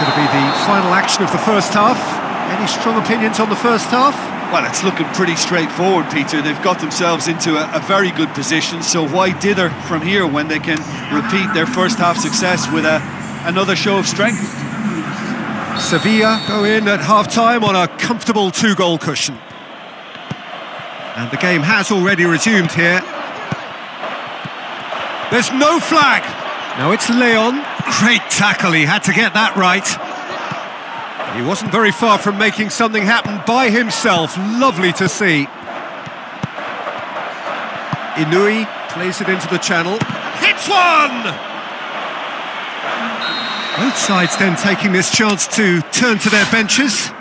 going to be the final action of the first half. Any strong opinions on the first half? Well, it's looking pretty straightforward, Peter. They've got themselves into a very good position, so why dither from here when they can repeat their first half success with another show of strength? Sevilla go in at half-time on a comfortable 2-goal cushion. And the game has already resumed here. There's no flag! Now it's Leon. Great tackle, he had to get that right. He wasn't very far from making something happen by himself. Lovely to see. Inui plays it into the channel. Hits one! Both sides then taking this chance to turn to their benches.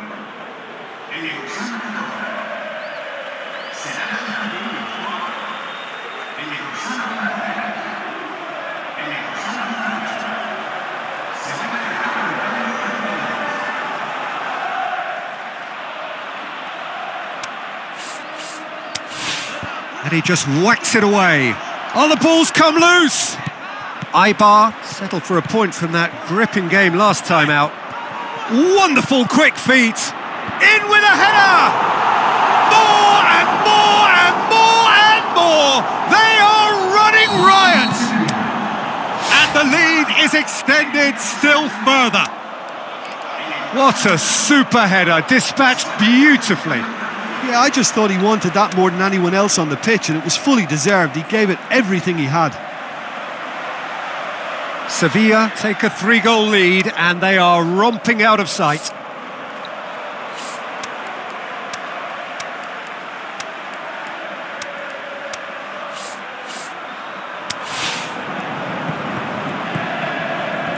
And he just whacks it away. Oh, the ball's come loose! Ibar settled for a point from that gripping game last time out. Wonderful quick feet. In with a header! More and more and more and more! They are running riot! And the lead is extended still further. What a super header, dispatched beautifully. Yeah, I just thought he wanted that more than anyone else on the pitch, and it was fully deserved. He gave it everything he had. Sevilla take a 3-goal lead, and they are romping out of sight.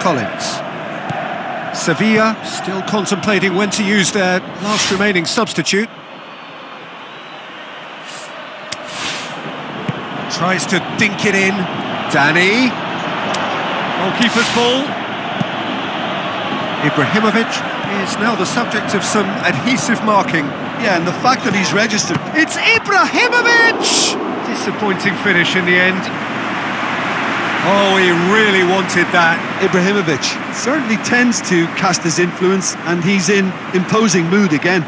Collins. Sevilla still contemplating when to use their last remaining substitute. Tries to dink it in. Danny. Goalkeeper's ball. Ibrahimovic is now the subject of some adhesive marking. Yeah, and the fact that he's registered. It's Ibrahimovic! Disappointing finish in the end. Oh, he really wanted that. Ibrahimovic certainly tends to cast his influence, and he's in imposing mood again.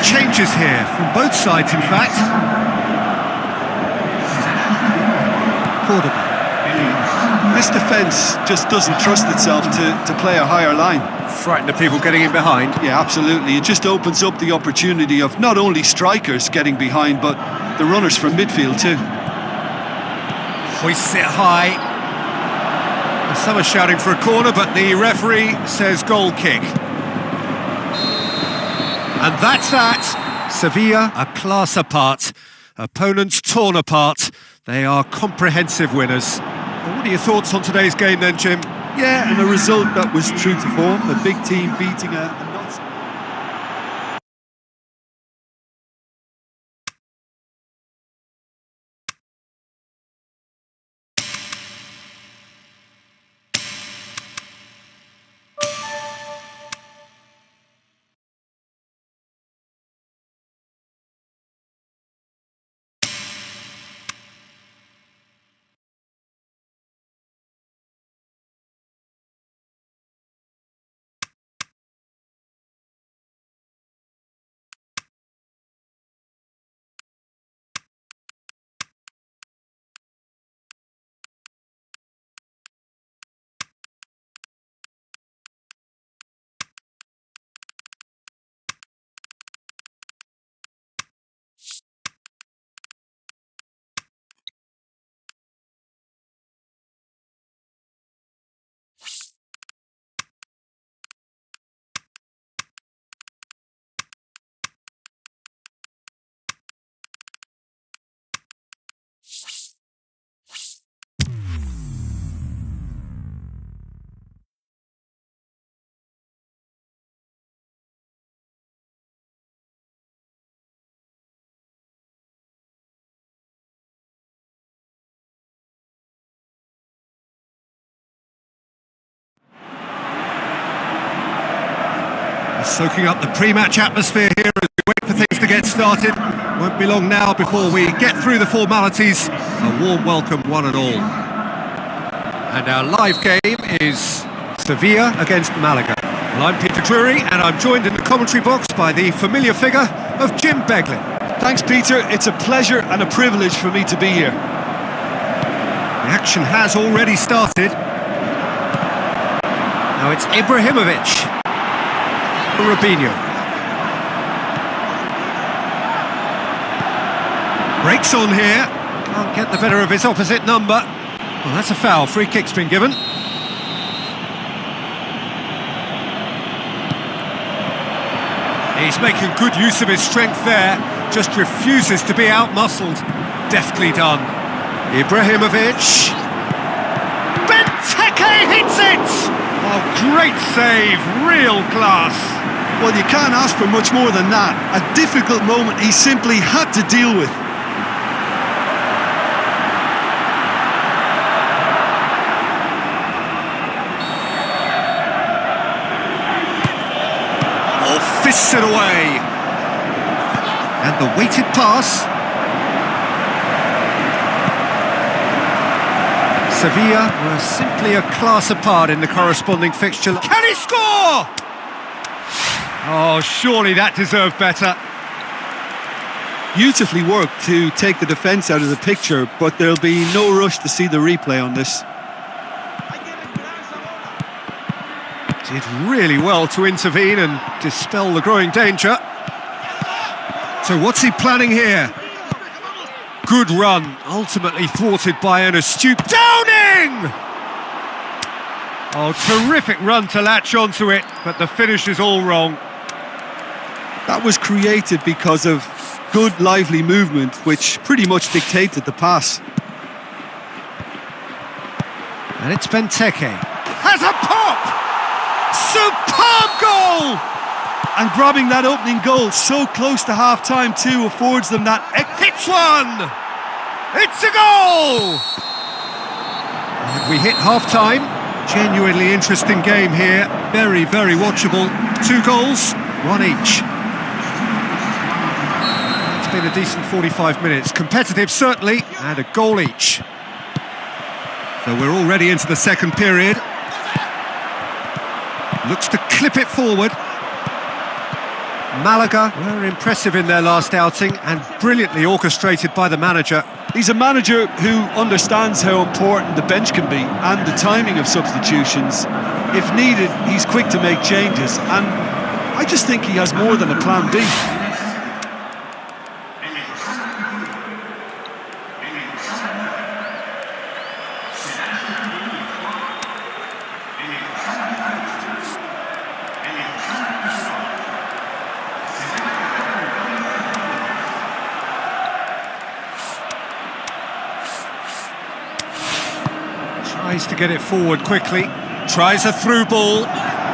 Changes here from both sides, in fact. Cordoba. This defence just doesn't trust itself to play a higher line. Frightened of people getting in behind. Yeah, absolutely. It just opens up the opportunity of not only strikers getting behind, but the runners from midfield too. Hoists it high. Some are shouting for a corner, but the referee says goal kick. And that's that. Sevilla, a class apart. Opponents torn apart. They are comprehensive winners. Well, what are your thoughts on today's game then, Jim? Yeah, and a result that was true to form. A big team beating a not... Soaking up the pre-match atmosphere here as we wait for things to get started. Won't be long now before we get through the formalities. A warm welcome, one and all. And our live game is Sevilla against Malaga. Well, I'm Peter Drury, and I'm joined in the commentary box by the familiar figure of Jim Beglin. Thanks, Peter. It's a pleasure and a privilege for me to be here. The action has already started. Now it's Ibrahimovic. Robinho. Breaks on here. Can't get the better of his opposite number. Well, that's a foul. Free kick's been given. He's making good use of his strength there. Just refuses to be out-muscled. Deftly done. Ibrahimovic. Benteke hits it! Oh, great save. Real class. Well, you can't ask for much more than that. A difficult moment he simply had to deal with. Fists it away. And the weighted pass. Sevilla were simply a class apart in the corresponding fixture. Can he score? Oh, surely that deserved better. Beautifully worked to take the defence out of the picture, but there'll be no rush to see the replay on this. Did really well to intervene and dispel the growing danger. So what's he planning here? Good run, ultimately thwarted by an astute Downing! Oh, terrific run to latch onto it, but the finish is all wrong. That was created because of good, lively movement, which pretty much dictated the pass. And it's Benteke. Has a pop! Superb goal! And grabbing that opening goal so close to half-time too affords them that... Hits one! It's a goal! And we hit half-time. Genuinely interesting game here. Very, very watchable. 2 goals, 1 each. It's been a decent 45 minutes. Competitive, certainly, and a goal each. So we're already into the second period. Looks to clip it forward. Malaga were impressive in their last outing and brilliantly orchestrated by the manager. He's a manager who understands how important the bench can be and the timing of substitutions. If needed, he's quick to make changes, and I just think he has more than a plan B. Tries to get it forward quickly. Tries a through ball.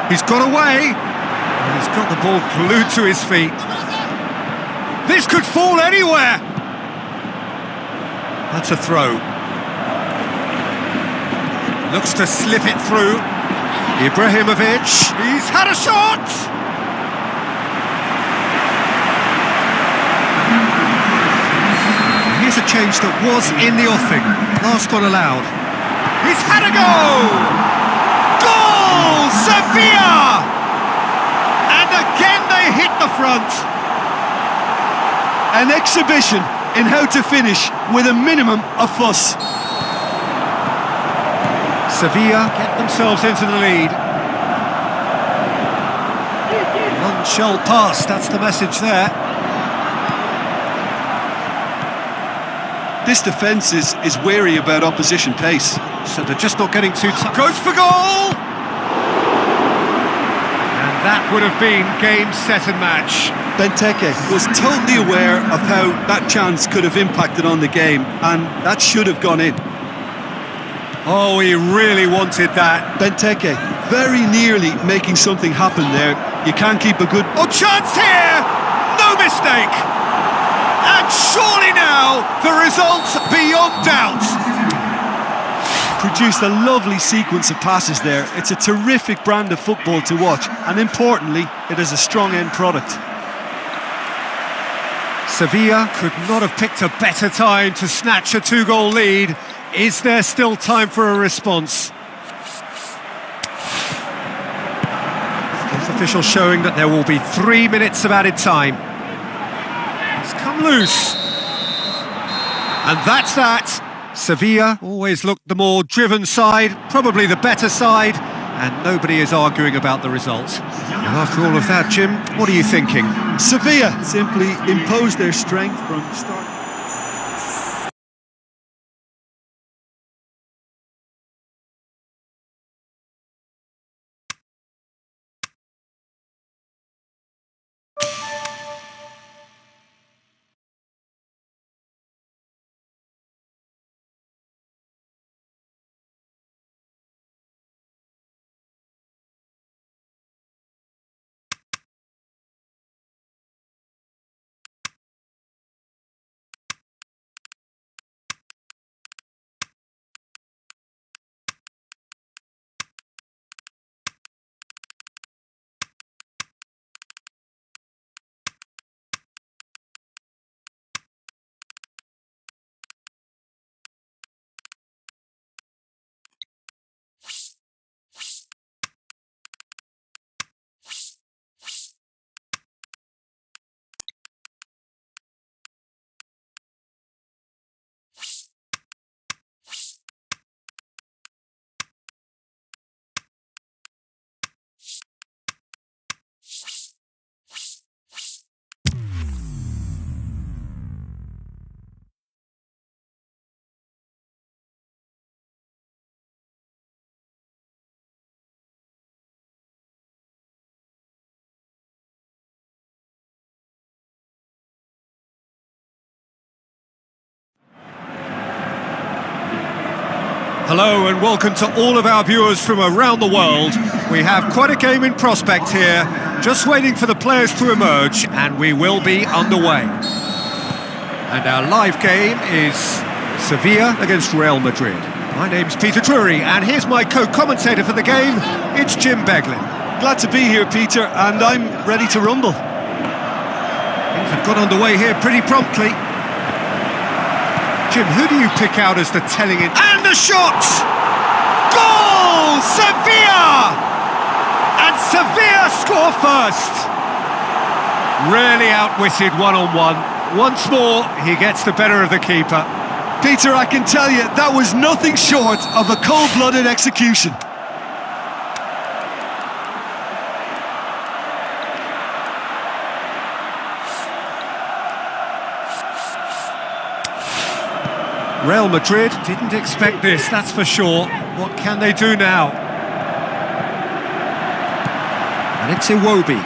He's got away. And he's got the ball glued to his feet. This could fall anywhere. That's a throw. Looks to slip it through. Ibrahimovic. He's had a shot. Here's a change that was in the offing. Last one allowed. He's had a go! Goal! Sevilla! And again they hit the front. An exhibition in how to finish with a minimum of fuss. Sevilla get themselves into the lead. None shall pass, that's the message there. This defence is wary about opposition pace. So they're just not getting too tight. Goes for goal! And that would have been game, set and match. Benteke was totally aware of how that chance could have impacted on the game, and that should have gone in. Oh, he really wanted that. Benteke very nearly making something happen there. You can't keep a good... Oh, chance here! No mistake! And surely now, the result's beyond doubt. Produced a lovely sequence of passes there. It's a terrific brand of football to watch, and importantly, it is a strong end product. Sevilla could not have picked a better time to snatch a 2-goal lead. Is there still time for a response? Fourth official showing that there will be 3 minutes of added time. It's come loose. And that's that. Sevilla always looked the more driven side, probably the better side, and nobody is arguing about the result. And after all of that, Jim, what are you thinking? Sevilla simply imposed their strength from the start. Hello and welcome to all of our viewers from around the world. We have quite a game in prospect here, just waiting for the players to emerge, and we will be underway. And our live game is Sevilla against Real Madrid. My name's Peter Drury, and here's my co-commentator for the game, it's Jim Beglin. Glad to be here, Peter, and I'm ready to rumble. Things have got underway here pretty promptly. Jim, who do you pick out as the telling it? And the shot! Goal! Sevilla! And Sevilla score first. Really outwitted one-on-one. Once more, he gets the better of the keeper. Peter, I can tell you, that was nothing short of a cold-blooded execution. Real Madrid didn't expect this, that's for sure. What can they do now? And it's Iwobi.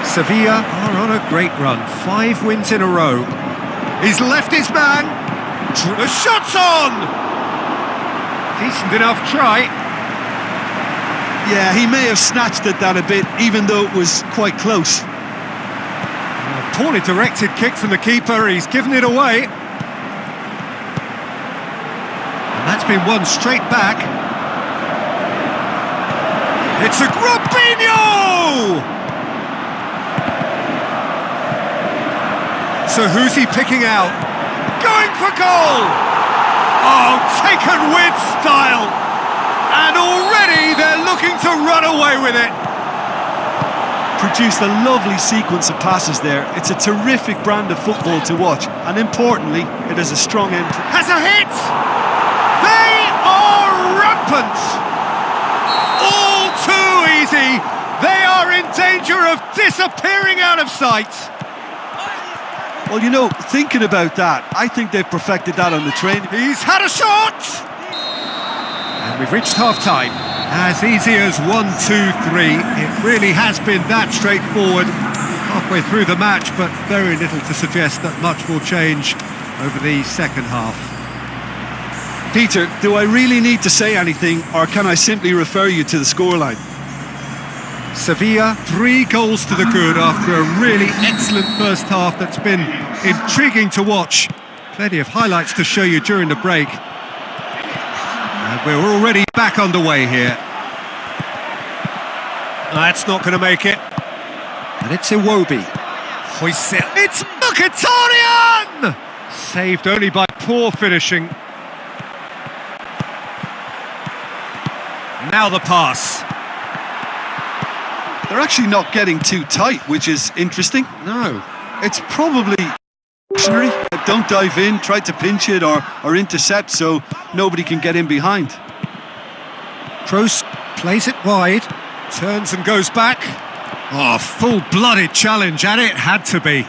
Sevilla are on a great run, 5 wins in a row. He's left his man. The shot's on! Decent enough try. Yeah, he may have snatched at that a bit, even though it was quite close. Poorly directed kick from the keeper, he's given it away. And that's been won straight back. It's a Robinho! So who's he picking out? Going for goal! Oh, taken with style! And already they're looking to run away with it. Produced a lovely sequence of passes there. It's a terrific brand of football to watch, and importantly, it has a strong end. Has a hit! They are rampant! All too easy! They are in danger of disappearing out of sight! Well, you know, thinking about that, I think they've perfected that on the train. He's had a shot! And we've reached half-time. As easy as 1, 2, 3. It really has been that straightforward. Halfway through the match, but very little to suggest that much will change over the second half. Peter, do I really need to say anything, or can I simply refer you to the scoreline? Sevilla, 3 goals to the good after a really excellent first half that's been intriguing to watch. Plenty of highlights to show you during the break. And we're already back underway here. That's not going to make it. And it's Iwobi. It's Mkhitaryan! Saved only by poor finishing. Now the pass. They're actually not getting too tight, which is interesting. No. It's probably missionary. Don't dive in, try to pinch it or intercept so nobody can get in behind. Kroos plays it wide, turns and goes back. Oh, full-blooded challenge, and it had to be.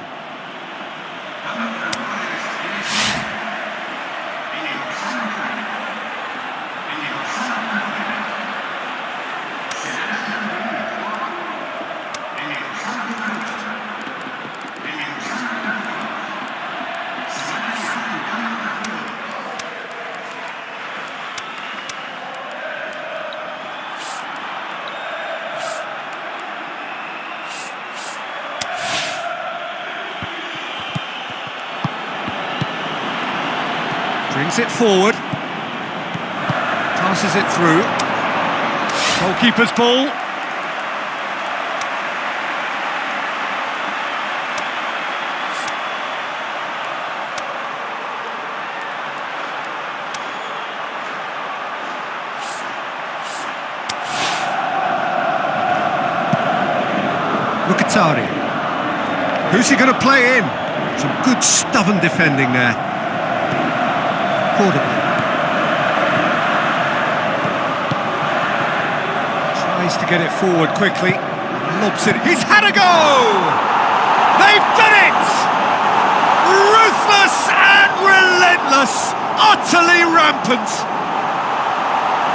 Brings it forward, passes it through, goalkeeper's ball. Mkhitaryan. Who's he going to play in? Some good stubborn defending there. Tries to get it forward quickly, lobs it, he's had a go! They've done it! Ruthless and relentless, utterly rampant.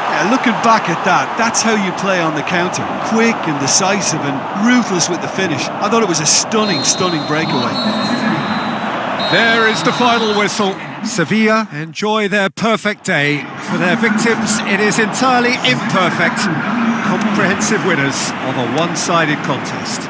Yeah, looking back at that, that's how you play on the counter. Quick and decisive and ruthless with the finish. I thought it was a stunning, stunning breakaway. There is the final whistle. Sevilla enjoy their perfect day. For their victims, it is entirely imperfect. Comprehensive winners of a one-sided contest.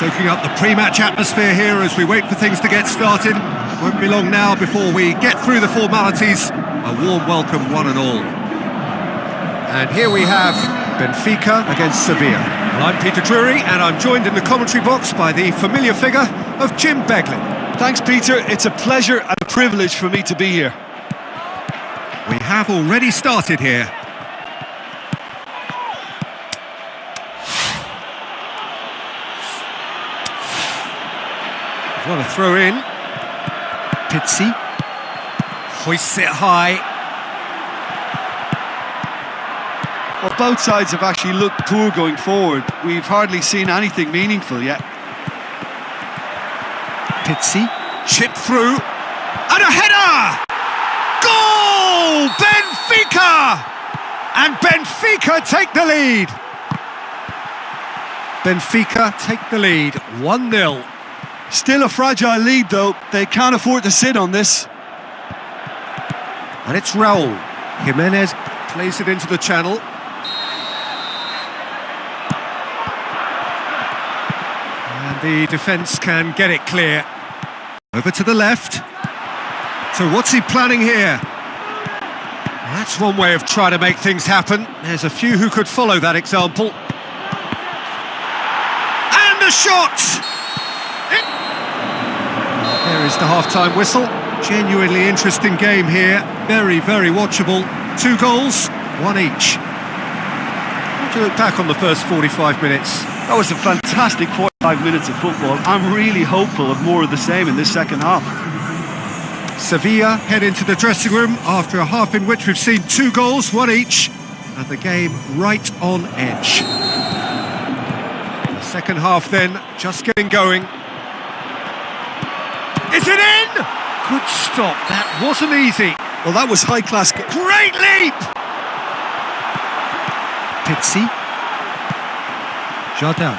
Soaking up the pre-match atmosphere here as we wait for things to get started. Won't be long now before we get through the formalities. A warm welcome, one and all. And here we have Benfica against Sevilla. Well, I'm Peter Drury, and I'm joined in the commentary box by the familiar figure of Jim Beglin. Thanks, Peter. It's a pleasure and a privilege for me to be here. We have already started here. Want to throw in. Pizzi hoists it high. Well, both sides have actually looked poor going forward. We've hardly seen anything meaningful yet. Pizzi Chipped through. And a header! Goal! Benfica! And Benfica take the lead. Benfica take the lead, 1-0. Still a fragile lead though, they can't afford to sit on this. And it's Raul. Jimenez plays it into the channel. And the defence can get it clear. Over to the left. So what's he planning here? That's one way of trying to make things happen. There's a few who could follow that example. And a shot! There is the half-time whistle. Genuinely interesting game here. Very, very watchable. 2 goals, 1 each. How do you look back on the first 45 minutes? That was a fantastic 45 minutes of football. I'm really hopeful of more of the same in this second half. Sevilla head into the dressing room after a half in which we've seen 2 goals, 1 each, and the game right on edge. The second half then, just getting going. Is it in? Good stop, that wasn't easy. Well, that was high-class. Great leap! Pizzi. Jardel.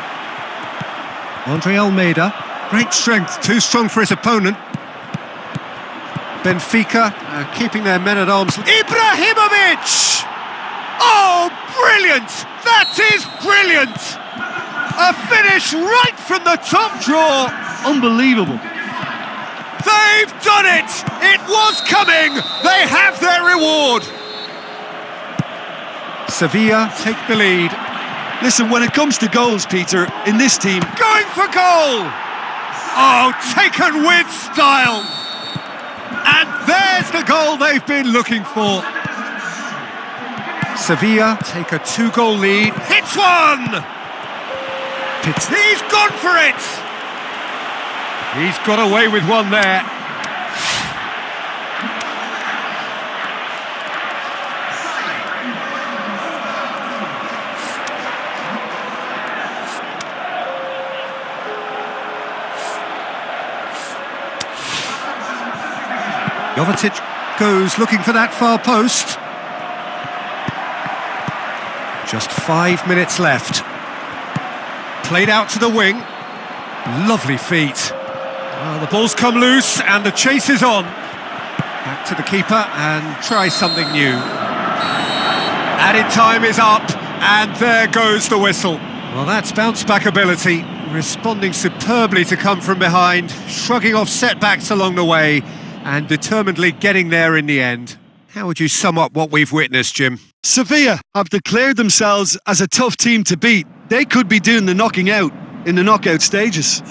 Andre Almeida. Great strength, too strong for his opponent. Benfica keeping their men-at-arms. Ibrahimovic! Oh, brilliant! That is brilliant! A finish right from the top draw. Unbelievable. They've done it! It was coming! They have their reward! Sevilla take the lead. Listen, when it comes to goals, Peter, in this team... Going for goal! Oh, taken with style! And there's the goal they've been looking for. Sevilla take a 2-goal lead. Hits one! He's gone for it! He's got away with one there. Jovetic goes looking for that far post. Just 5 minutes left. Played out to the wing. Lovely feet. Well, the ball's come loose and the chase is on. Back to the keeper and try something new. Added time is up and there goes the whistle. Well, that's bounce-back ability, responding superbly to come from behind, shrugging off setbacks along the way and determinedly getting there in the end. How would you sum up what we've witnessed, Jim? Sevilla have declared themselves as a tough team to beat. They could be doing the knocking out in the knockout stages.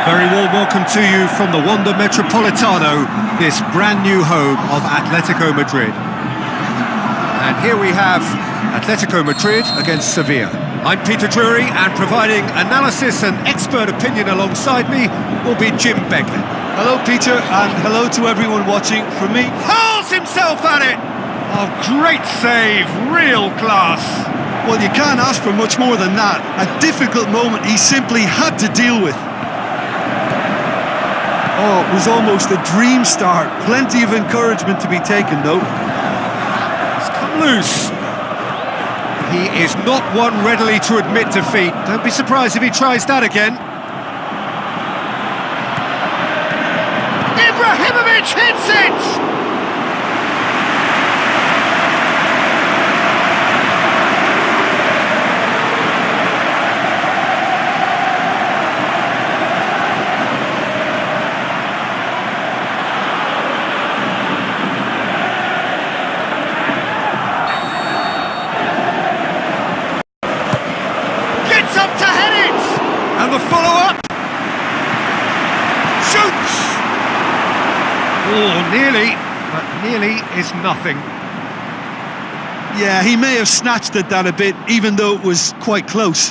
Very warm welcome to you from the Wanda Metropolitano, this brand new home of Atletico Madrid. And here we have Atletico Madrid against Sevilla. I'm Peter Drury, and providing analysis and expert opinion alongside me will be Jim Beglin. Hello, Peter, and hello to everyone watching. From me, Hurls himself at it! Oh, great save, real class. well, you can't ask for much more than that. A difficult moment he simply had to deal with. Oh, it was almost a dream start. Plenty of encouragement to be taken, though. It's come loose. He is not one readily to admit defeat. Don't be surprised if he tries that again. Ibrahimovic hits it! And the follow-up. Shoots! Oh, nearly, but nearly is nothing. Yeah, he may have snatched at that a bit, even though it was quite close.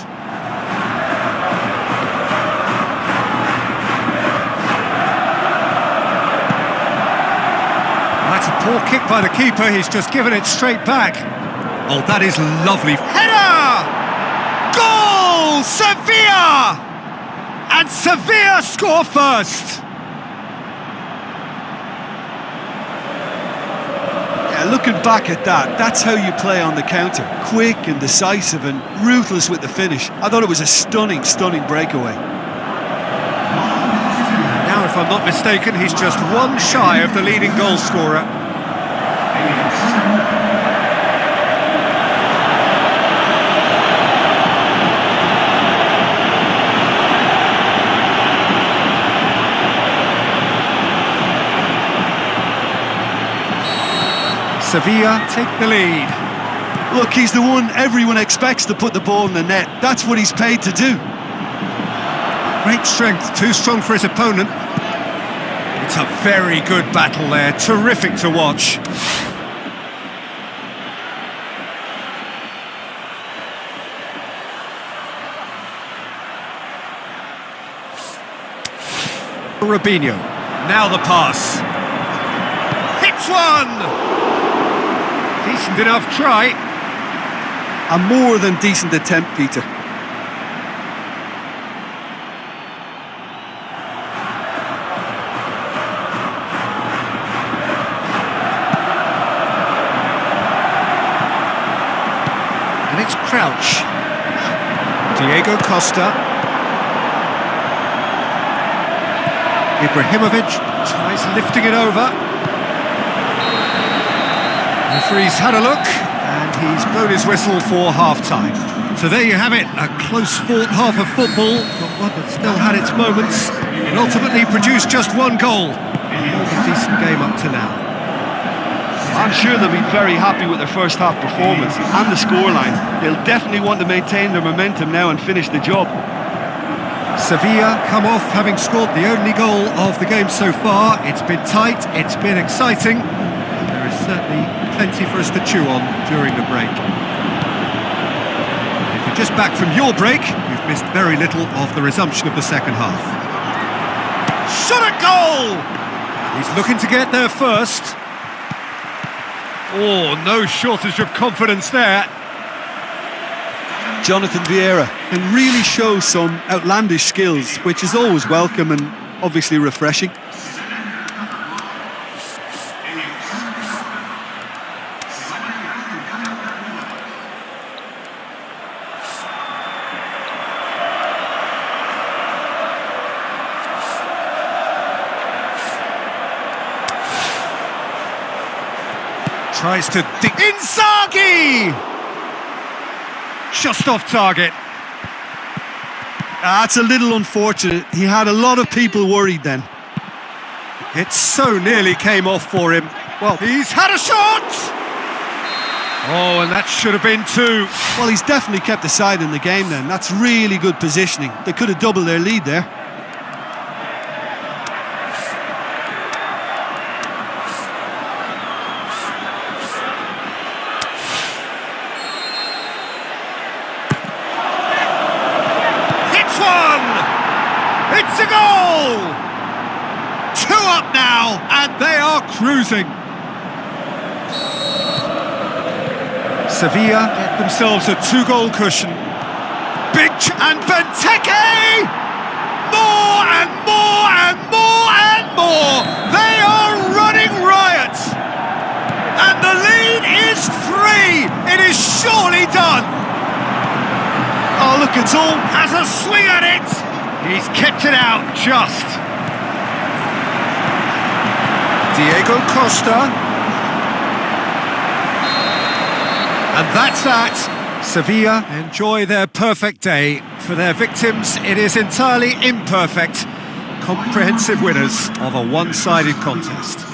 That's a poor kick by the keeper. He's just given it straight back. Oh, that is lovely. Header! Goal! Sevilla! And Sevilla score first. Yeah, looking back at that, that's how you play on the counter. Quick and decisive and ruthless with the finish. I thought it was a stunning, stunning breakaway. Now, if I'm not mistaken, he's just one shy of the leading goal scorer. Sevilla take the lead. Look, he's the one everyone expects to put the ball in the net. That's what he's paid to do. Great strength, too strong for his opponent. It's a very good battle there, terrific to watch. Robinho, now the pass. Hits one! Decent enough try. A more than decent attempt, Peter. And it's Crouch. Diego Costa. Ibrahimovic tries lifting it over. The referee's had a look, and he's blown his whistle for half-time. So there you have it, a close-fought half of football, but one that still had its moments. It ultimately produced just one goal. More than a decent game up to now. I'm sure they'll be very happy with their first half performance and the scoreline. They'll definitely want to maintain their momentum now and finish the job. Sevilla come off having scored the only goal of the game so far. It's been tight, it's been exciting, and there is certainly plenty for us to chew on during the break. If you're just back from your break, you've missed very little of the resumption of the second half. Shot at goal! He's looking to get there first. Oh, no shortage of confidence there. Jonathan Vieira can really show some outlandish skills, which is always welcome and obviously refreshing. Tries to dig. Inzaghi! Just off target. That's a little unfortunate. He had a lot of people worried then. It so nearly came off for him. Well, he's had a shot! Oh, and that should have been two. Well, he's definitely kept the side in the game then. That's really good positioning. They could have doubled their lead there. It's a goal! 2 up now, and they are cruising. Sevilla get themselves a 2-goal cushion. And Benteke! More and more and more and more! They are running riot! And the lead is 3! It is surely done! Oh, look, it's all... Has a swing at it! He's kept it out, just. Diego Costa. And that's that. Sevilla enjoy their perfect day. For their victims, it is entirely imperfect. Comprehensive winners of a one-sided contest.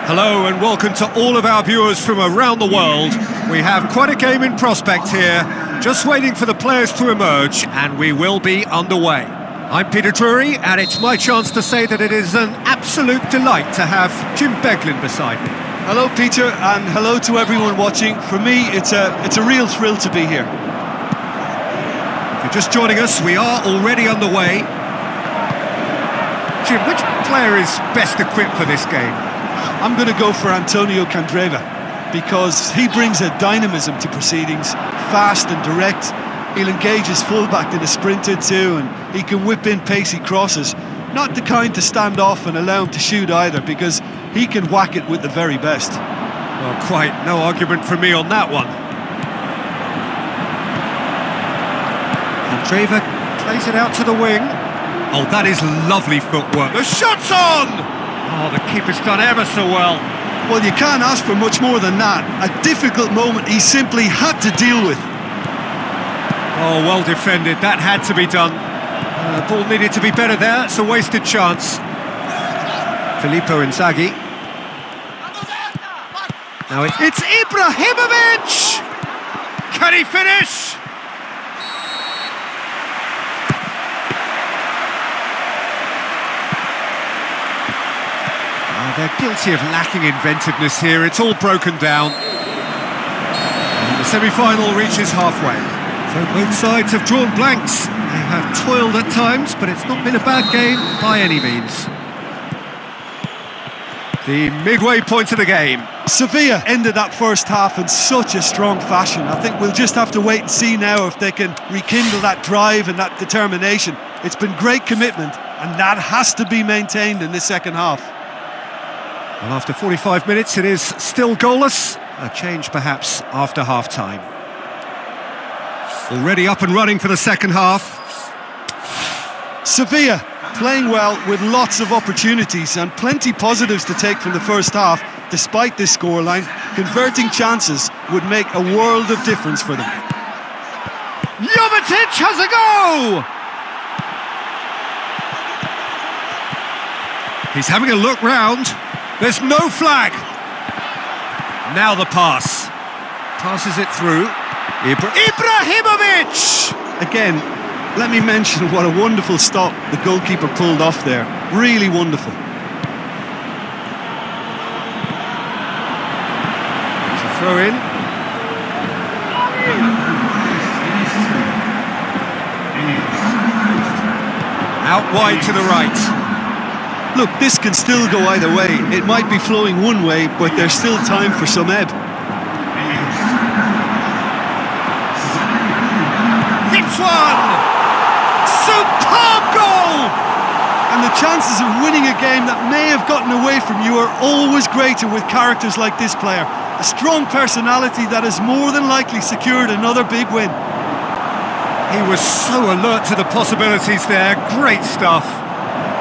Hello and welcome to all of our viewers from around the world. We have quite a game in prospect here, just waiting for the players to emerge, and we will be underway. I'm Peter Drury, and it's my chance to say that it is an absolute delight to have Jim Beglin beside me. Hello, Peter, and hello to everyone watching. For me, it's a real thrill to be here. If you're just joining us, we are already underway. Jim, which player is best equipped for this game? I'm going to go for Antonio Candreva, because he brings a dynamism to proceedings, fast and direct. He'll engage his fullback in a sprinter too, and he can whip in pacey crosses. Not the kind to stand off and allow him to shoot either, because he can whack it with the very best. Well, quite no argument from me on that one. Candreva plays it out to the wing. Oh, that is lovely footwork. The shot's on! Oh, the keeper's done ever so well. Well, you can't ask for much more than that. A difficult moment he simply had to deal with. Oh, well defended. That had to be done. Ball needed to be better there. It's a wasted chance. Filippo Inzaghi. Now it's Ibrahimovic! Can he finish? They're guilty of lacking inventiveness here. It's all broken down. And the semi-final reaches halfway. So both sides have drawn blanks. They have toiled at times, but it's not been a bad game by any means. The midway point of the game. Sevilla ended that first half in such a strong fashion. I think we'll just have to wait and see now if they can rekindle that drive and that determination. It's been great commitment, and that has to be maintained in this second half. Well, after 45 minutes, it is still goalless. A change, perhaps, after half-time. Already up and running for the second half. Sevilla playing well with lots of opportunities and plenty positives to take from the first half. Despite this scoreline, converting chances would make a world of difference for them. Jovetic has a go! He's having a look round. There's no flag. Now the pass. Passes it through. Ibrahimovic! Again, let me mention what a wonderful stop the goalkeeper pulled off there. Really wonderful. It's a throw in. Out wide to the right. Look, this can still go either way. It might be flowing one way, but there's still time for some ebb. Hits one! Superb goal! And the chances of winning a game that may have gotten away from you are always greater with characters like this player. A strong personality that has more than likely secured another big win. He was so alert to the possibilities there. Great stuff.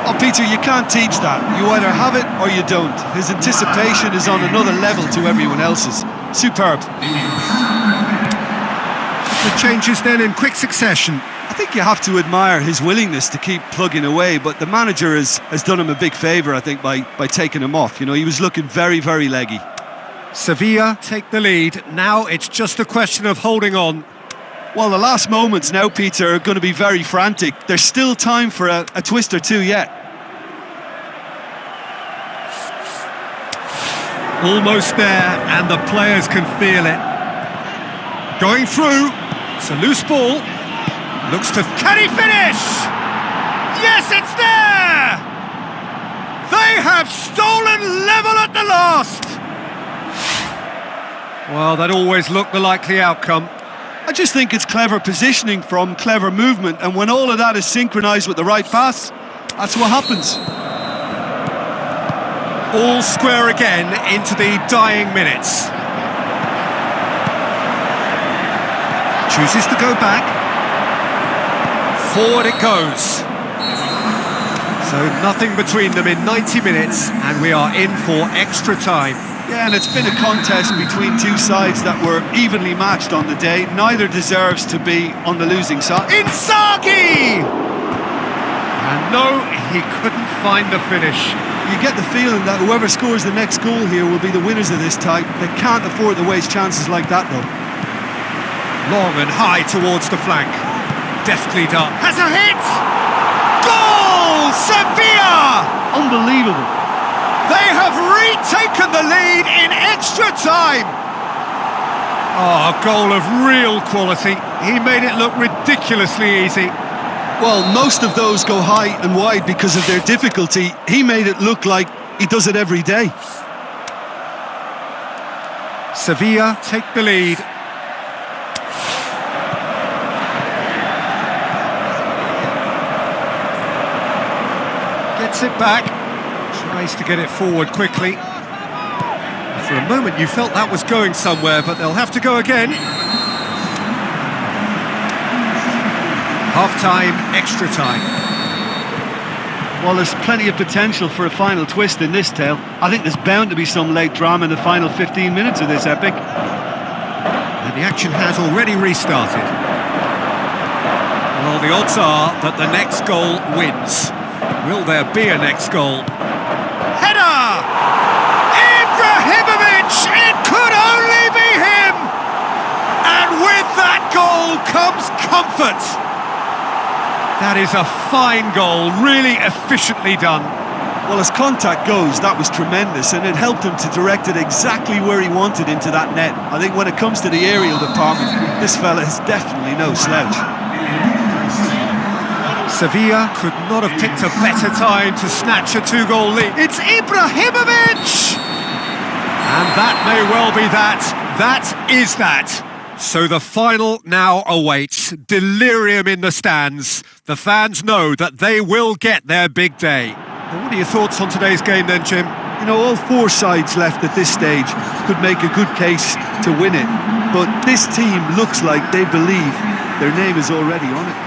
Oh, Peter, you can't teach that. You either have it or you don't. His anticipation is on another level to everyone else's. Superb. The changes then in quick succession. I think you have to admire his willingness to keep plugging away, but the manager has done him a big favour, I think, by taking him off. You know, he was looking very, very leggy. Sevilla take the lead. Now it's just a question of holding on. Well, the last moments now, Peter, are going to be very frantic. There's still time for a twist or two yet. Almost there, and the players can feel it. Going through. It's a loose ball. Looks to... Can he finish? Yes, it's there! They have stolen level at the last! Well, that always looked the likely outcome. I just think it's clever positioning from clever movement, and when all of that is synchronised with the right pass, that's what happens. All square again into the dying minutes. Chooses to go back. Forward it goes. So nothing between them in 90 minutes, and we are in for extra time. Yeah, and it's been a contest between two sides that were evenly matched on the day. Neither deserves to be on the losing side. Inzaghi! And no, he couldn't find the finish. You get the feeling that whoever scores the next goal here will be the winners of this type. They can't afford to waste chances like that, though. Long and high towards the flank. Deftly done. Has a hit! Goal! Sevilla! Unbelievable. They have retaken the lead in extra time. Oh, a goal of real quality. He made it look ridiculously easy. Well, most of those go high and wide because of their difficulty. He made it look like he does it every day. Sevilla take the lead. Gets it back. Tries to get it forward quickly. For a moment you felt that was going somewhere, but they'll have to go again. Half-time, extra time. Well, there's plenty of potential for a final twist in this tale. I think there's bound to be some late drama in the final 15 minutes of this epic. And the action has already restarted. Well, the odds are that the next goal wins. Will there be a next goal? Header! Ibrahimovic! It could only be him! And with that goal comes comfort. That is a fine goal, really efficiently done. Well, as contact goes, that was tremendous, and it helped him to direct it exactly where he wanted into that net. I think when it comes to the aerial department, this fella is definitely no slouch. Sevilla could not have picked a better time to snatch a two-goal lead. It's Ibrahimovic! And that may well be that. That is that. So the final now awaits. Delirium in the stands. The fans know that they will get their big day. Well, what are your thoughts on today's game then, Jim? You know, all four sides left at this stage could make a good case to win it. But this team looks like they believe their name is already on it.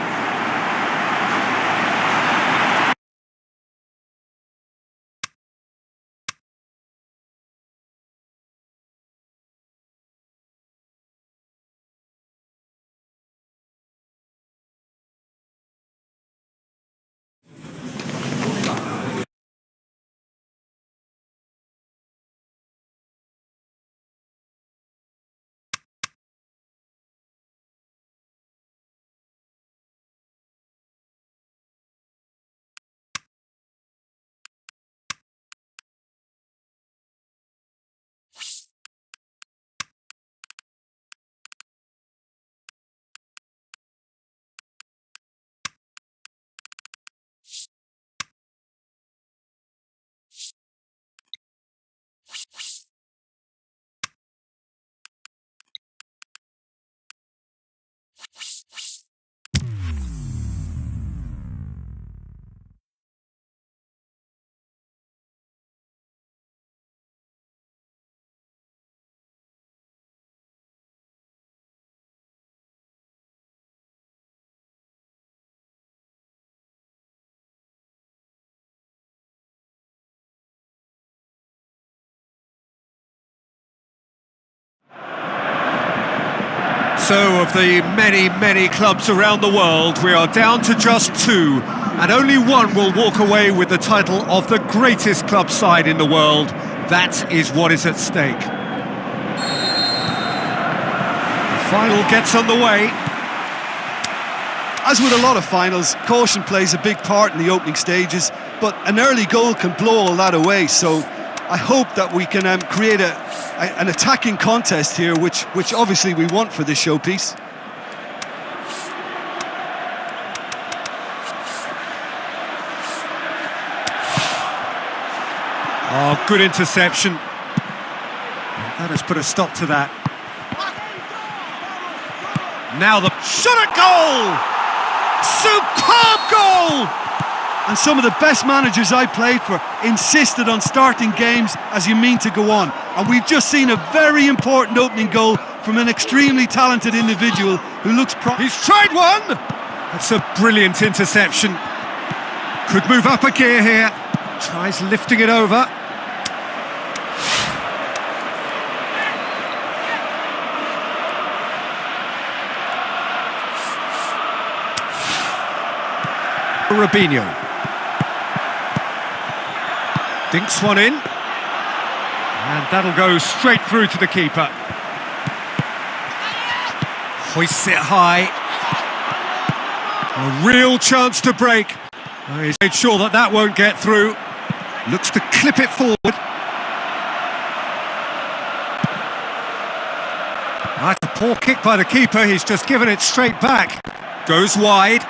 So, of the many, many clubs around the world, we are down to just two, and only one will walk away with the title of the greatest club side in the world. That is what is at stake. The final gets underway. As with a lot of finals, caution plays a big part in the opening stages, but an early goal can blow all that away, so I hope that we can create an attacking contest here, which obviously we want for this showpiece. Oh, good interception. That has put a stop to that. Now the shot at goal! Superb goal! And some of the best managers I played for insisted on starting games as you mean to go on. And we've just seen a very important opening goal from an extremely talented individual who looks He's tried one! That's a brilliant interception. Could move up a gear here. Tries lifting it over. Robinho. Dinks one in. And that'll go straight through to the keeper. Hoists it high. A real chance to break. He's made sure that that won't get through. Looks to clip it forward. Poor kick by the keeper, he's just given it straight back. Goes wide.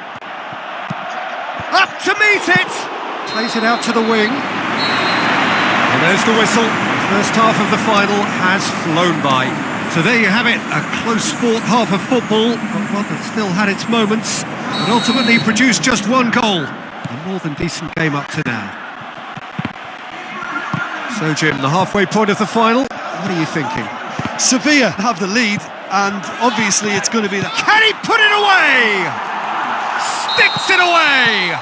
Up to meet it! Plays it out to the wing. And there's the whistle. The first half of the final has flown by. So there you have it, a close-fought half of football, but one that still had its moments, and ultimately produced just one goal. A more than decent game up to now. So Jim, the halfway point of the final, what are you thinking? Sevilla have the lead, and obviously it's going to be that. Can he put it away? Sticks it away!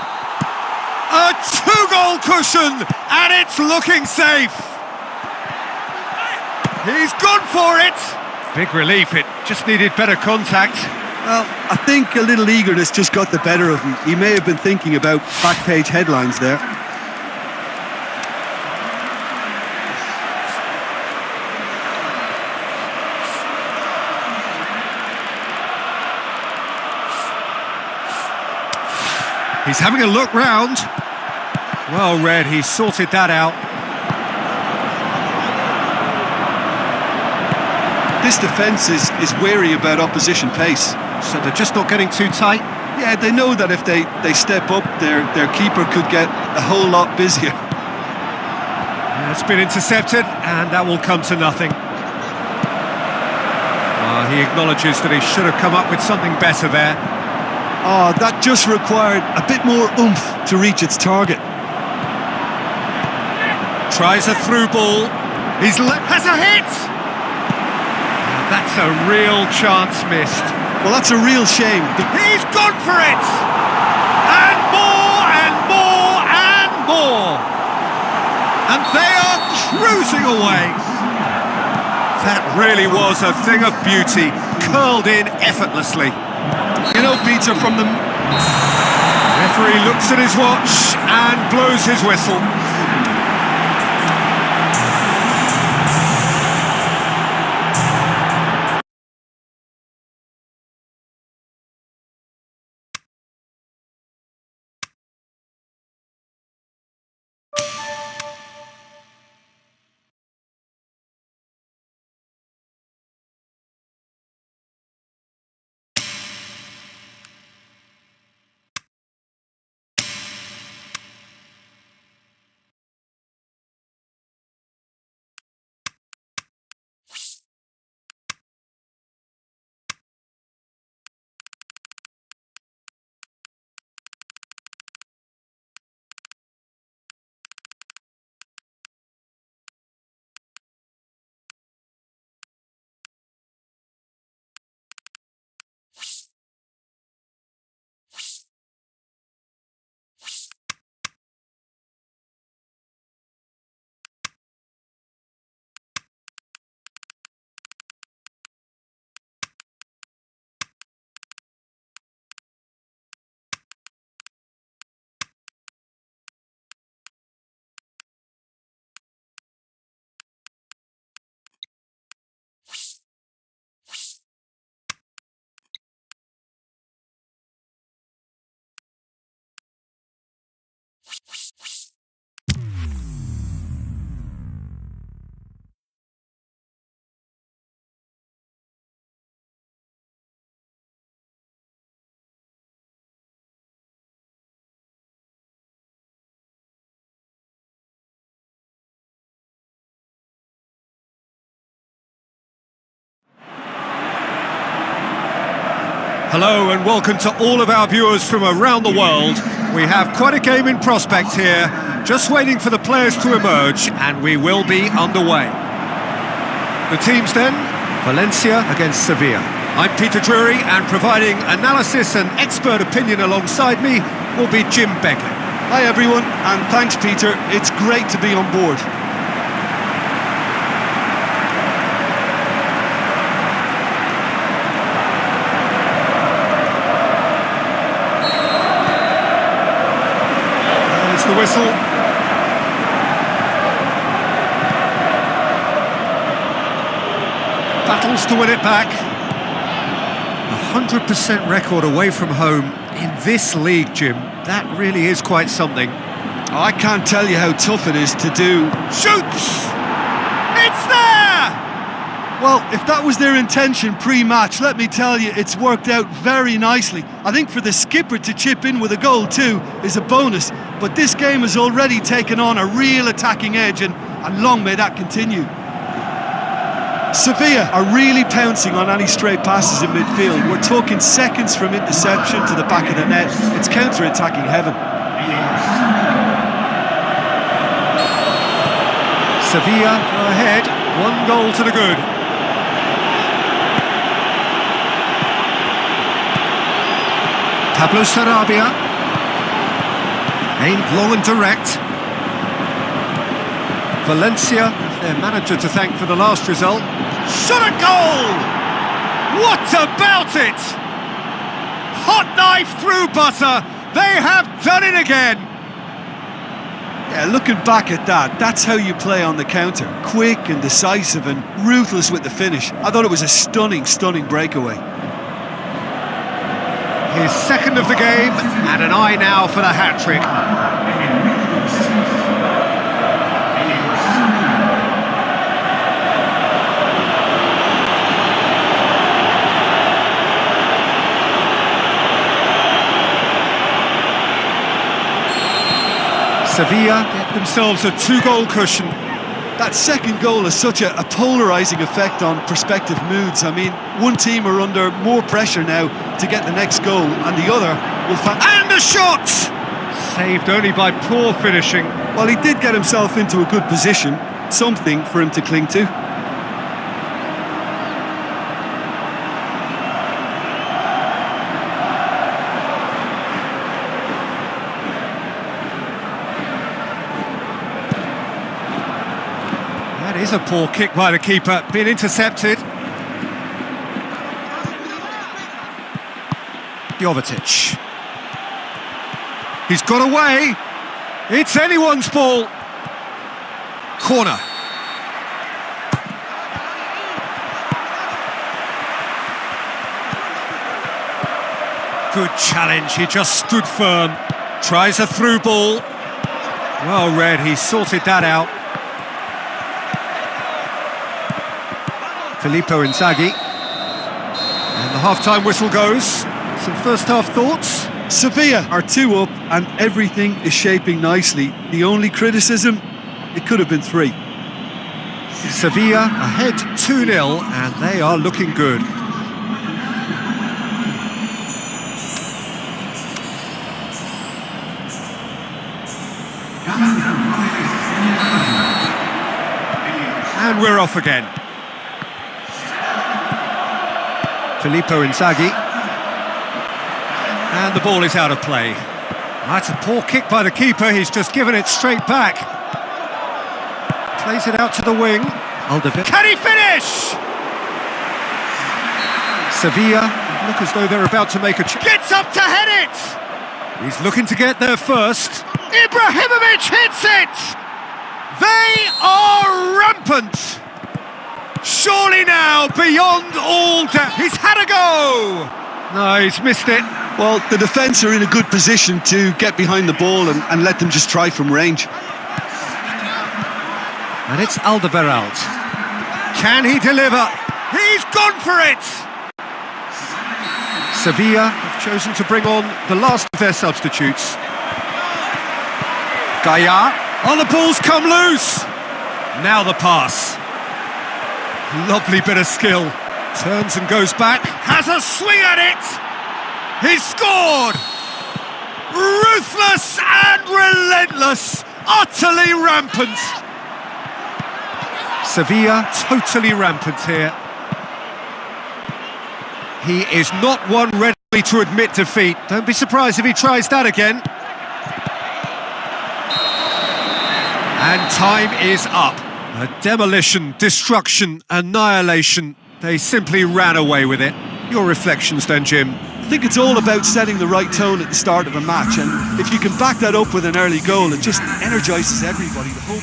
A two-goal cushion, and it's looking safe. He's gone for it. Big relief, it just needed better contact. Well, I think a little eagerness just got the better of him. He may have been thinking about back-page headlines there. He's having a look round. Well read, he sorted that out. This defence is wary about opposition pace. So they're just not getting too tight? Yeah, they know that if they step up, their keeper could get a whole lot busier. Yeah, it's been intercepted, and that will come to nothing. He acknowledges that he should have come up with something better there. Oh, that just required a bit more oomph to reach its target. Tries a through ball. Has a hit! That's a real chance missed. Well, that's a real shame. He's gone for it! And more, and more, and more! And they are cruising away. That really was a thing of beauty, curled in effortlessly. You know, Peter, from the... Referee looks at his watch and blows his whistle. Hello and welcome to all of our viewers from around the world. We have quite a game in prospect here, just waiting for the players to emerge, and we will be underway. The teams then, Valencia against Sevilla. I'm Peter Drury, and providing analysis and expert opinion alongside me will be Jim Beglin. Hi everyone, and thanks Peter, it's great to be on board. The whistle. Battles to win it back. 100% record away from home in this league, Jim. That really is quite something. Oh, I can't tell you how tough it is to do. Shoots! It's there! Well, if that was their intention pre-match, let me tell you, it's worked out very nicely. I think for the skipper to chip in with a goal too is a bonus, but this game has already taken on a real attacking edge, and long may that continue. Sevilla are really pouncing on any stray passes in midfield. We're talking seconds from interception to the back of the net. It's counter-attacking heaven. Sevilla go ahead, 1 goal to the good. Pablo Sarabia, aimed long and direct. Valencia, their manager to thank for the last result. Shot a goal! What about it? Hot knife through butter, they have done it again! Yeah, looking back at that, that's how you play on the counter. Quick and decisive and ruthless with the finish. I thought it was a stunning, stunning breakaway. His second of the game, and an eye now for the hat-trick. Sevilla get themselves a 2-goal cushion. That second goal has such a polarising effect on prospective moods. I mean, one team are under more pressure now to get the neest goal, and the other will and the shot! Saved only by poor finishing. Well, he did get himself into a good position, something for him to cling to. That is a poor kick by the keeper, been intercepted. Jovetic. He's got away. It's anyone's ball. Corner. Good challenge, he just stood firm. Tries a through ball. Well read, he sorted that out. Filippo Inzaghi. And the half-time whistle goes. Some first-half thoughts? Sevilla are 2 up and everything is shaping nicely. The only criticism, it could have been 3. Sevilla ahead 2-0 and they are looking good. And we're off again. Filippo Inzaghi. And the ball is out of play. That's a poor kick by the keeper, he's just given it straight back. Plays it out to the wing. Alderweireld. Can he finish? Sevilla look as though they're about to make a gets up to head it! He's looking to get there first. Ibrahimovic hits it! They are rampant! Surely now, beyond all doubt, he's had a go! No, he's missed it. Well, the defence are in a good position to get behind the ball and let them just try from range. And it's Alderweireld. Can he deliver? He's gone for it! Sevilla have chosen to bring on the last of their substitutes. Gaia. Oh, the ball's come loose! Now the pass. Lovely bit of skill. Turns and goes back. Has a swing at it! He's scored! Ruthless and relentless! Utterly rampant! Sevilla totally rampant here. He is not one ready to admit defeat. Don't be surprised if he tries that again. And time is up. A demolition, destruction, annihilation. They simply ran away with it. Your reflections then, Jim? I think it's all about setting the right tone at the start of a match, and if you can back that up with an early goal, it just energises everybody. The whole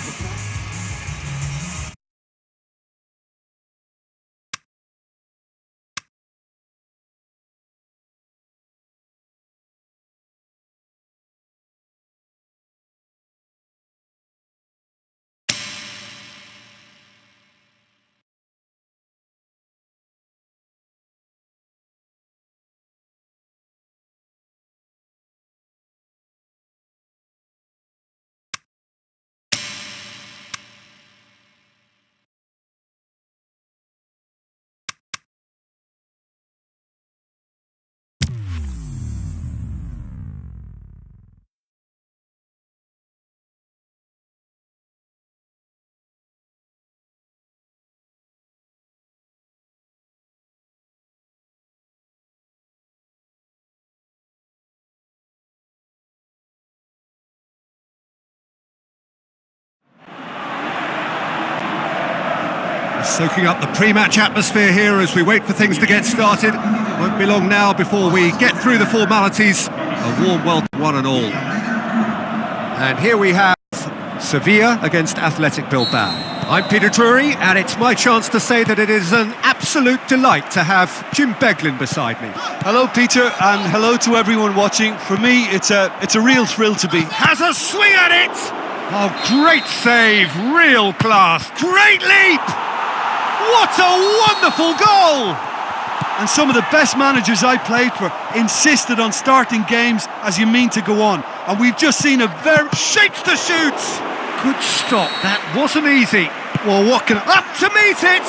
Soaking up the pre-match atmosphere here as we wait for things to get started. Won't be long now before we get through the formalities. A warm welcome, one and all. And here we have Sevilla against Athletic Bilbao. I'm Peter Drury, and it's my chance to say that it is an absolute delight to have Jim Beglin beside me. Hello, Peter, and hello to everyone watching. For me, it's a real thrill to be. Has a swing at it! Oh, great save, real class, great leap! What a wonderful goal! And some of the best managers I played for insisted on starting games as you mean to go on. And we've just seen a very... Shapes to shoot! Good stop, that wasn't easy. Well, what can... Up to meet it!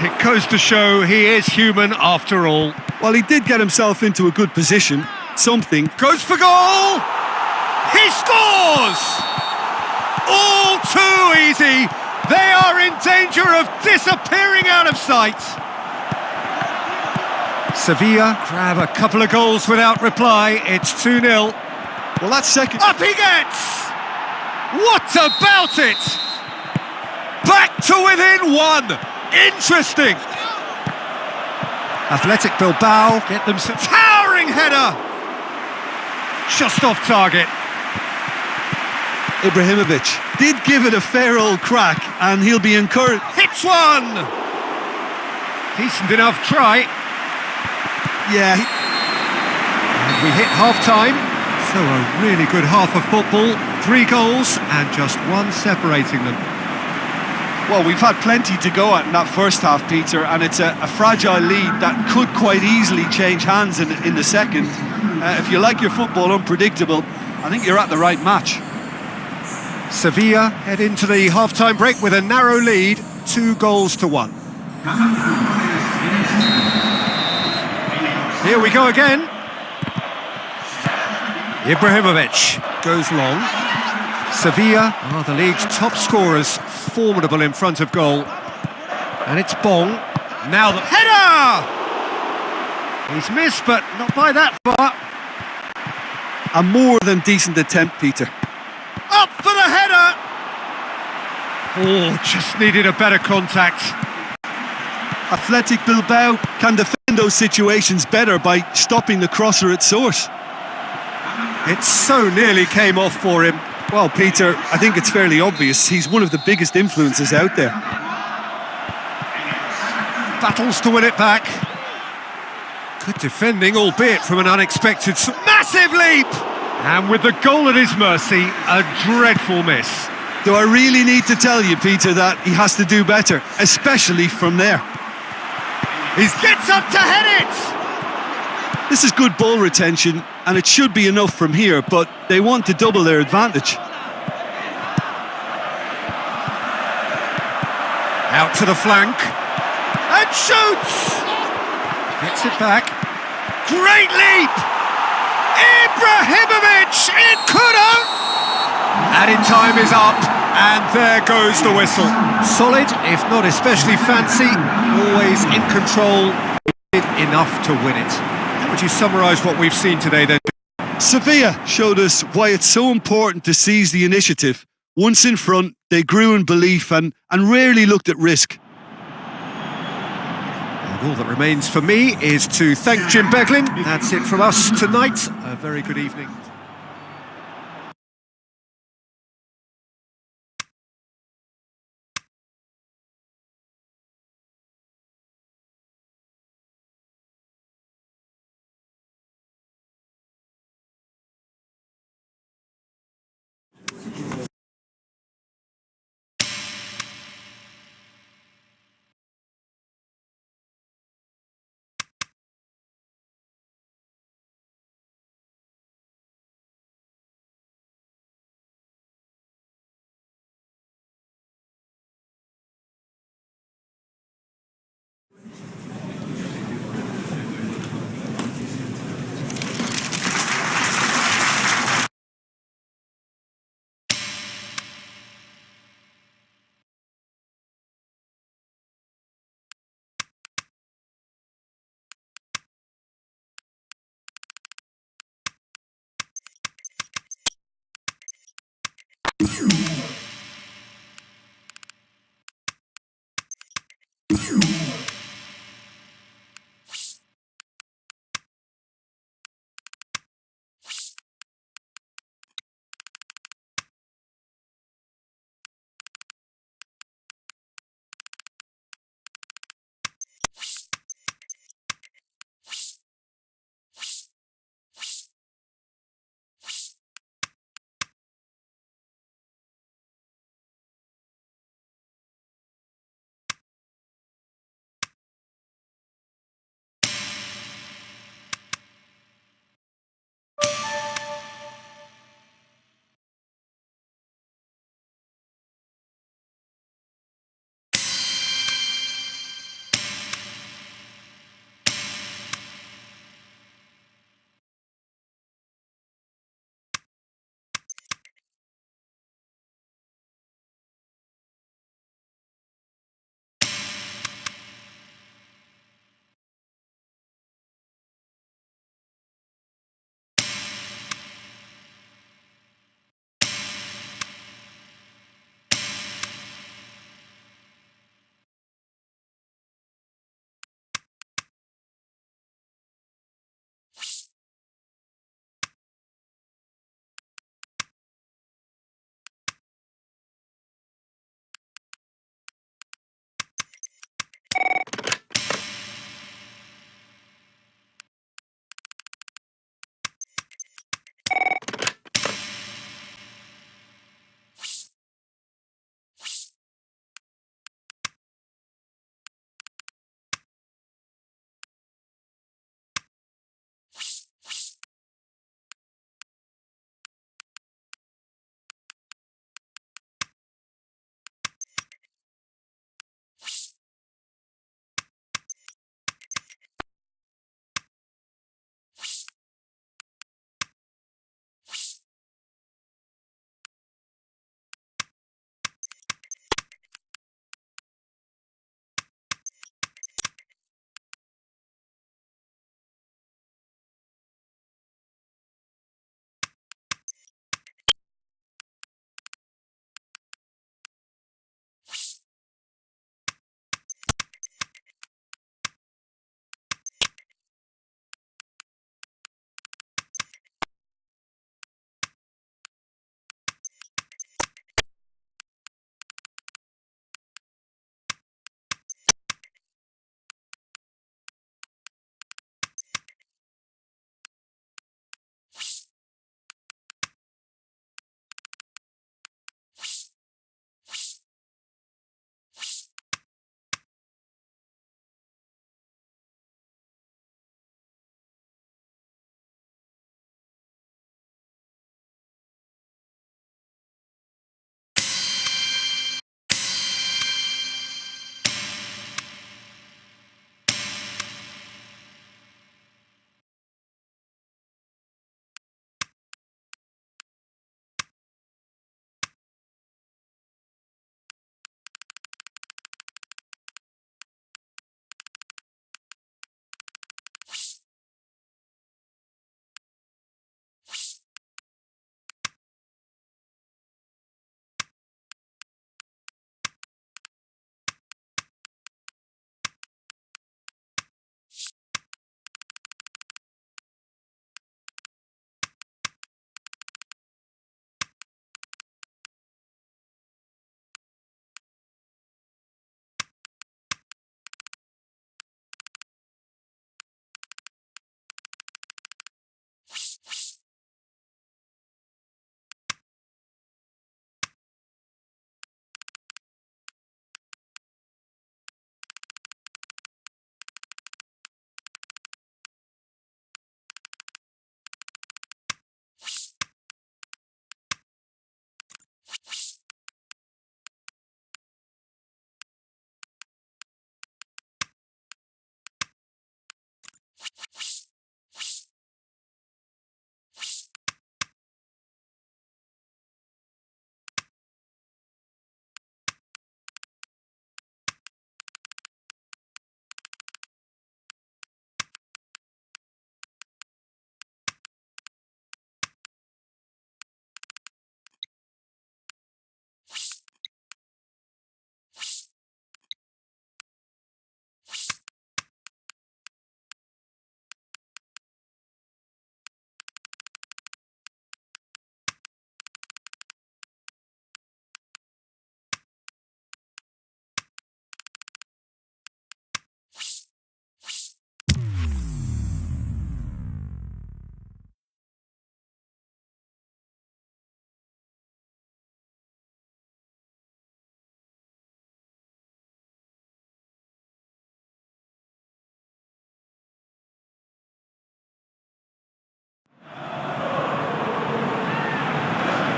It goes to show he is human after all. Well, he did get himself into a good position. Something. Goes for goal! He scores! All too easy! They are in danger of disappearing out of sight. Sevilla grab a couple of goals without reply. It's 2-0. Well, that's second. Up he gets! What about it? Back to within one. Interesting. Athletic Bilbao get them some towering header. Just off target. Ibrahimovic did give it a fair old crack, and he'll be encouraged. Hits one. Decent enough try. Yeah. And we hit half-time. So a really good half of football. 3 goals and just one separating them. Well, we've had plenty to go at in that first half, Peter, and it's a fragile lead that could quite easily change hands in the second. If you like your football unpredictable, I think you're at the right match. Sevilla head into the half-time break with a narrow lead, 2-1. Here we go again. Ibrahimovic goes long. Sevilla are the league's top scorers, formidable in front of goal. And it's Bong. Now the header! He's missed, but not by that far. A more than decent attempt, Peter. Up for the header! Oh, just needed a better contact. Athletic Bilbao can defend those situations better by stopping the crosser at source. It so nearly came off for him. Well, Peter, I think it's fairly obvious he's one of the biggest influences out there. Battles to win it back. Good defending, albeit from an unexpected... Massive leap! And with the goal at his mercy, a dreadful miss. Do I really need to tell you, Peter, that he has to do better, especially from there? He gets up to head it! This is good ball retention, and it should be enough from here, but they want to double their advantage. Out to the flank. And shoots! Gets it back. Great leap! Ibrahimovic! It could have! Added time is up, and there goes the whistle. Solid, if not especially fancy, always in control, enough to win it. How would you summarise what we've seen today then? Sevilla showed us why it's so important to seize the initiative. Once in front, they grew in belief and rarely looked at risk. And all that remains for me is to thank Jim Beglin. That's it from us tonight. A very good evening.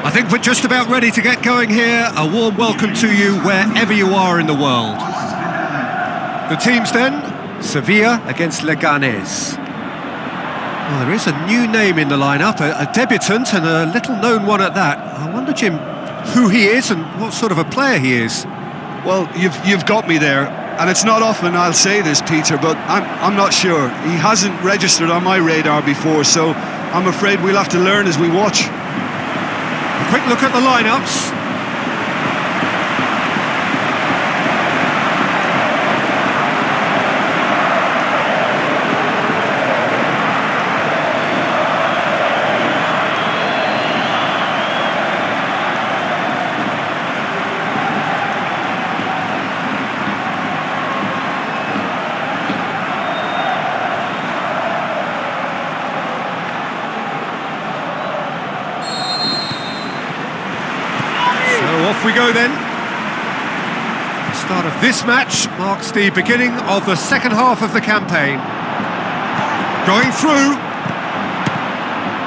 I think we're just about ready to get going here. A warm welcome to you wherever you are in the world. The teams then, Sevilla against Leganés. Well, there is a new name in the lineup, a debutant and a little-known one at that. I wonder, Jim, who he is and what sort of a player he is. Well, you've got me there, and it's not often I'll say this, Peter, but I'm not sure. He hasn't registered on my radar before, so I'm afraid we'll have to learn as we watch. A quick look at the lineups. Off we go then. The start of this match marks the beginning of the second half of the campaign. Going through.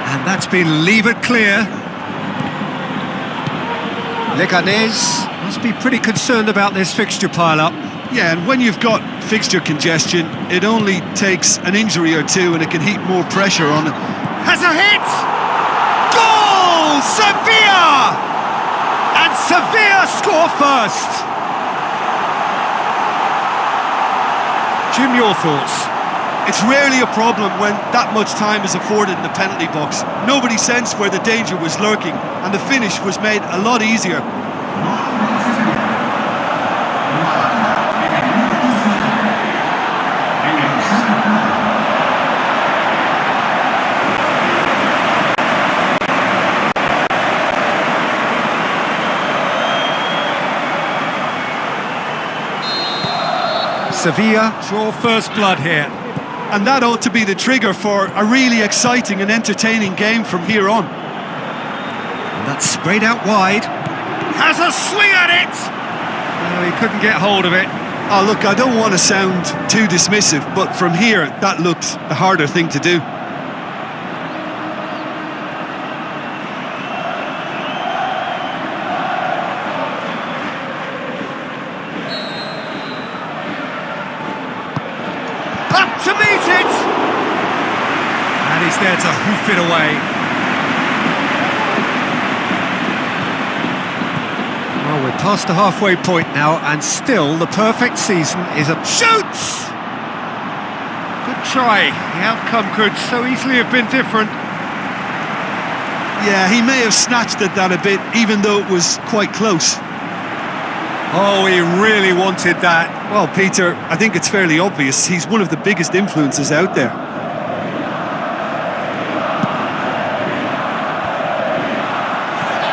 And that's been levered clear. Leganés must be pretty concerned about this fixture pile-up. Yeah, and when you've got fixture congestion, it only takes an injury or two and it can heap more pressure on it. Has a hit! Goal! Sevilla! And Sevilla score first. Jim, your thoughts? It's rarely a problem when that much time is afforded in the penalty box. Nobody sensed where the danger was lurking, and the finish was made a lot easier. Sevilla draw first blood here. And that ought to be the trigger for a really exciting and entertaining game from here on. And that's sprayed out wide. Has a swing at it! Oh, he couldn't get hold of it. Oh, look, I don't want to sound too dismissive, but from here, that looked the harder thing to do. To meet it! And he's there to hoof it away. Well, we're past the halfway point now, and still the perfect season is a... Shoots! Good try. The outcome could so easily have been different. Yeah, he may have snatched at that a bit, even though it was quite close. Oh, he really wanted that. Well, Peter, I think it's fairly obvious he's one of the biggest influences out there.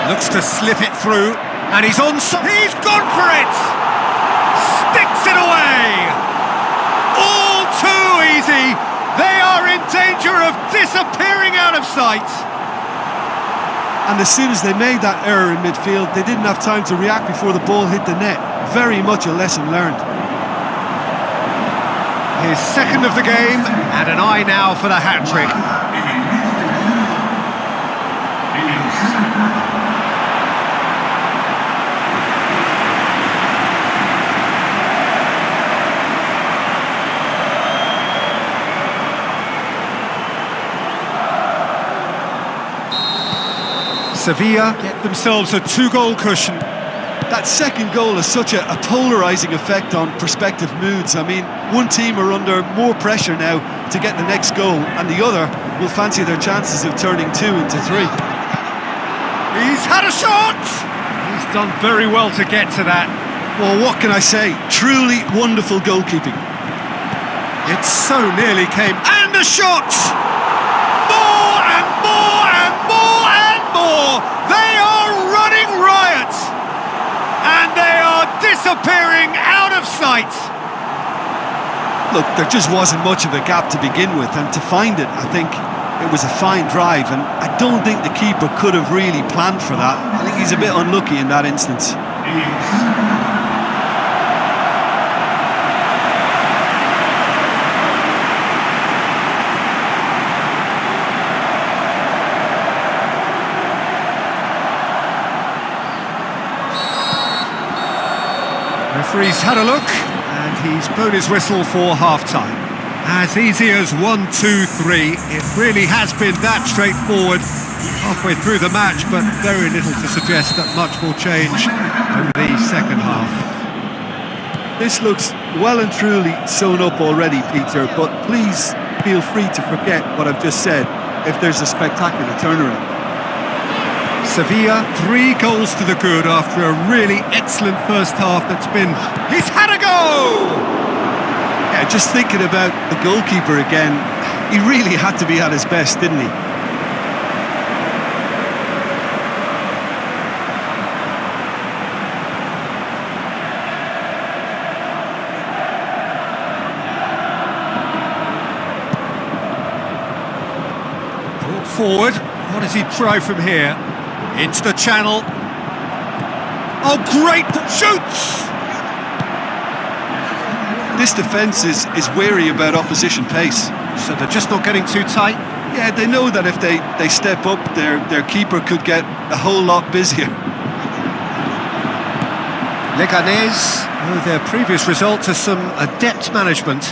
Looks to slip it through, and he's on... He's gone for it! Sticks it away! All too easy! They are in danger of disappearing out of sight! And as soon as they made that error in midfield, they didn't have time to react before the ball hit the net. Very much a lesson learned. His second of the game, and an eye now for the hat-trick. Sevilla get themselves a two-goal cushion. That second goal has such a polarising effect on prospective moods. I mean, one team are under more pressure now to get the next goal, and the other will fancy their chances of turning 2 into 3. He's had a shot! He's done very well to get to that. Well, what can I say? Truly wonderful goalkeeping. It so nearly came. And a shot! More and more and more and more! They are running riot! And they are disappearing out of sight! Look, there just wasn't much of a gap to begin with, and to find it, I think it was a fine drive, and I don't think the keeper could have really planned for that. I think he's a bit unlucky in that instance. Referee's had a look, and he's blown his whistle for half-time. As easy as 1, 2, 3, it really has been that straightforward halfway through the match, but very little to suggest that much will change over the second half. This looks well and truly sewn up already, Peter, but please feel free to forget what I've just said if there's a spectacular turnaround. Sevilla, 3 goals to the good after a really excellent first half that's been... He's had a go! Yeah, just thinking about the goalkeeper again, he really had to be at his best, didn't he? Brought forward, what does he try from here? Into the channel. Oh, great! Shoots! This defence is wary about opposition pace. So they're just not getting too tight? Yeah, they know that if they step up, their keeper could get a whole lot busier. Leganés owe their previous result to some adept management.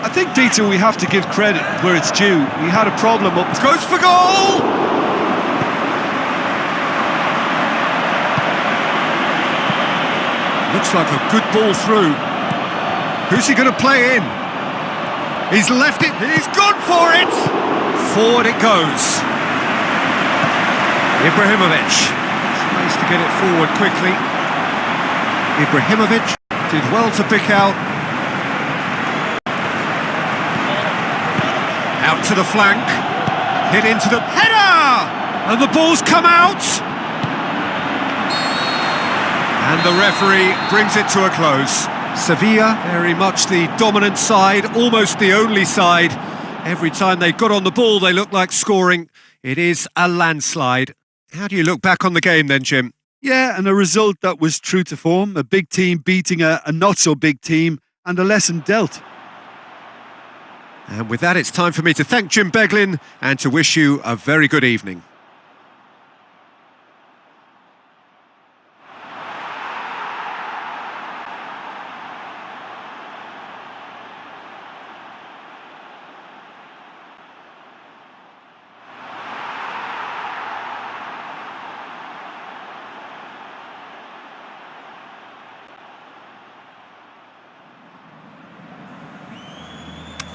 I think, Peter, we have to give credit where it's due. He had a problem up... Goes for goal! Looks like a good ball through. Who's he going to play in? He's left it, he's gone for it! Forward it goes. Ibrahimovic tries to get it forward quickly. Ibrahimovic did well to pick out. Out to the flank. Hit into the header! And the ball's come out! And the referee brings it to a close. Sevilla, very much the dominant side, almost the only side. Every time they got on the ball, they looked like scoring. It is a landslide. How do you look back on the game then, Jim? Yeah, and a result that was true to form. A big team beating a not-so-big team, and a lesson dealt. And with that, it's time for me to thank Jim Beglin and to wish you a very good evening.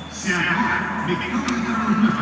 Se agora, Miguel Almirante.